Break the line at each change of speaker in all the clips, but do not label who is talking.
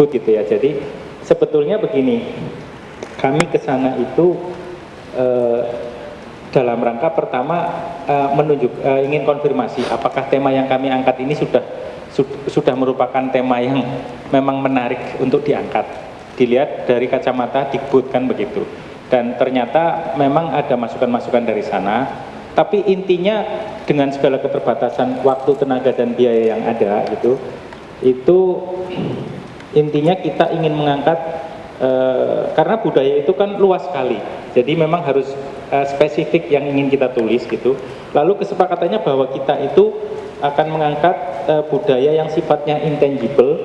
Dikbud gitu ya. Jadi sebetulnya begini, kami ke sana itu dalam rangka pertama ingin konfirmasi apakah tema yang kami angkat ini sudah merupakan tema yang memang menarik untuk diangkat, dilihat dari kacamata Dikbud kan begitu. Dan ternyata memang ada masukan-masukan dari sana, tapi intinya dengan segala keterbatasan waktu, tenaga, dan biaya yang ada itu intinya kita ingin mengangkat karena budaya itu kan luas sekali, jadi memang harus spesifik yang ingin kita tulis gitu. Lalu kesepakatannya bahwa kita itu akan mengangkat budaya yang sifatnya intangible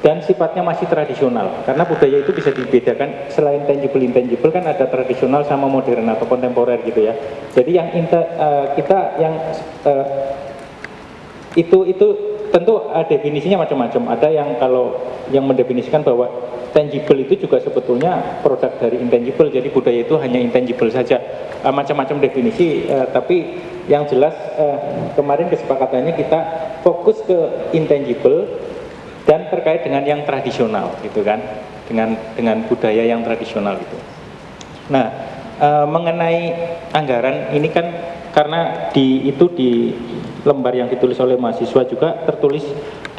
dan sifatnya masih tradisional, karena budaya itu bisa dibedakan, selain intangible kan ada tradisional sama modern atau kontemporer gitu ya. Jadi yang itu tentu definisinya macam-macam. Ada yang kalau yang mendefinisikan bahwa tangible itu juga sebetulnya produk dari intangible, jadi budaya itu hanya intangible saja. Macam-macam definisi, tapi yang jelas kemarin kesepakatannya kita fokus ke intangible dan terkait dengan yang tradisional gitu kan, dengan budaya yang tradisional itu. Nah, mengenai anggaran ini kan karena di lembar yang ditulis oleh mahasiswa juga tertulis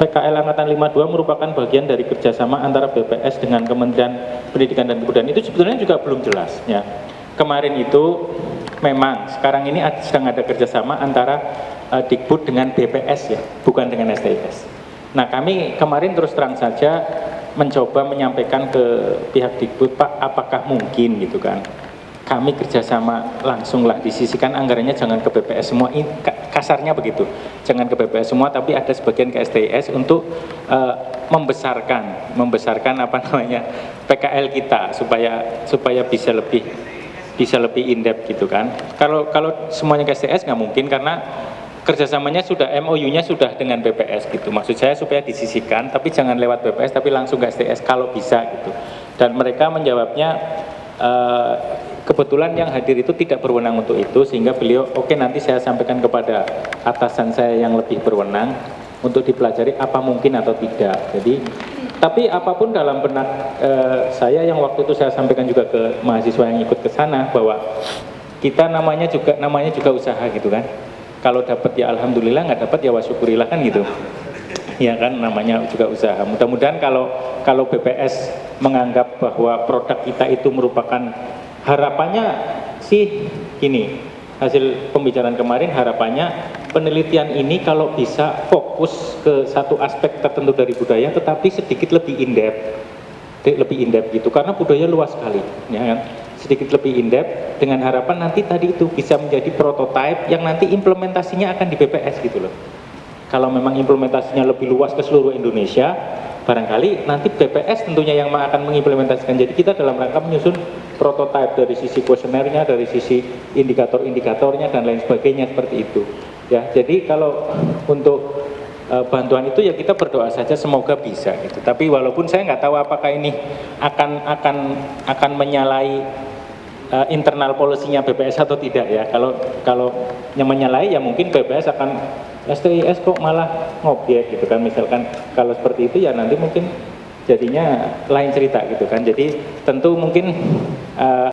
PKL Angkatan 52 merupakan bagian dari kerjasama antara BPS dengan Kementerian Pendidikan dan Kebudayaan. Itu sebetulnya juga belum jelas ya. Kemarin itu memang sekarang ini sedang ada kerjasama antara Dikbud dengan BPS ya, bukan dengan STIS. Nah, kami kemarin terus terang saja mencoba menyampaikan ke pihak Dikbud, Pak, apakah mungkin gitu kan, kami kerjasama langsung lah, disisikan anggarannya jangan ke BPS semua, kasarnya begitu, jangan ke BPS semua, tapi ada sebagian ke STIS untuk membesarkan apa namanya PKL kita supaya bisa lebih in-depth gitu kan. Kalau semuanya ke STIS nggak mungkin, karena kerjasamanya sudah, MOU-nya sudah dengan BPS gitu. Maksud saya supaya disisihkan, tapi jangan lewat BPS, tapi langsung ke STS kalau bisa gitu. Dan mereka menjawabnya, kebetulan yang hadir itu tidak berwenang untuk itu, sehingga beliau, oke, nanti saya sampaikan kepada atasan saya yang lebih berwenang untuk dipelajari apa mungkin atau tidak. Jadi, tapi apapun dalam benak saya yang waktu itu saya sampaikan juga ke mahasiswa yang ikut ke sana, bahwa kita namanya juga usaha gitu kan. Kalau dapat ya alhamdulillah, nggak dapat ya wasyukurillah kan gitu. Ya kan, namanya juga usaha. Mudah-mudahan kalau BPS menganggap bahwa produk kita itu merupakan, harapannya sih gini, hasil pembicaraan kemarin harapannya penelitian ini kalau bisa fokus ke satu aspek tertentu dari budaya, tetapi sedikit lebih in-depth gitu, karena budaya luas sekali ya kan. Sedikit lebih in-depth dengan harapan nanti tadi itu bisa menjadi prototipe yang nanti implementasinya akan di BPS gitu loh. Kalau memang implementasinya lebih luas ke seluruh Indonesia, barangkali nanti BPS tentunya yang akan mengimplementasikan. Jadi kita dalam rangka menyusun prototipe dari sisi kuesionernya, dari sisi indikator-indikatornya dan lain sebagainya, seperti itu. Ya, jadi kalau untuk bantuan itu ya kita berdoa saja semoga bisa gitu. Tapi walaupun saya nggak tahu apakah ini akan menyalahi internal polisinya BPS atau tidak ya. Kalau yang menyalahi ya mungkin BPS akan, STIS kok malah ngobjek gitu kan, misalkan. Kalau seperti itu ya nanti mungkin jadinya lain cerita gitu kan. Jadi tentu mungkin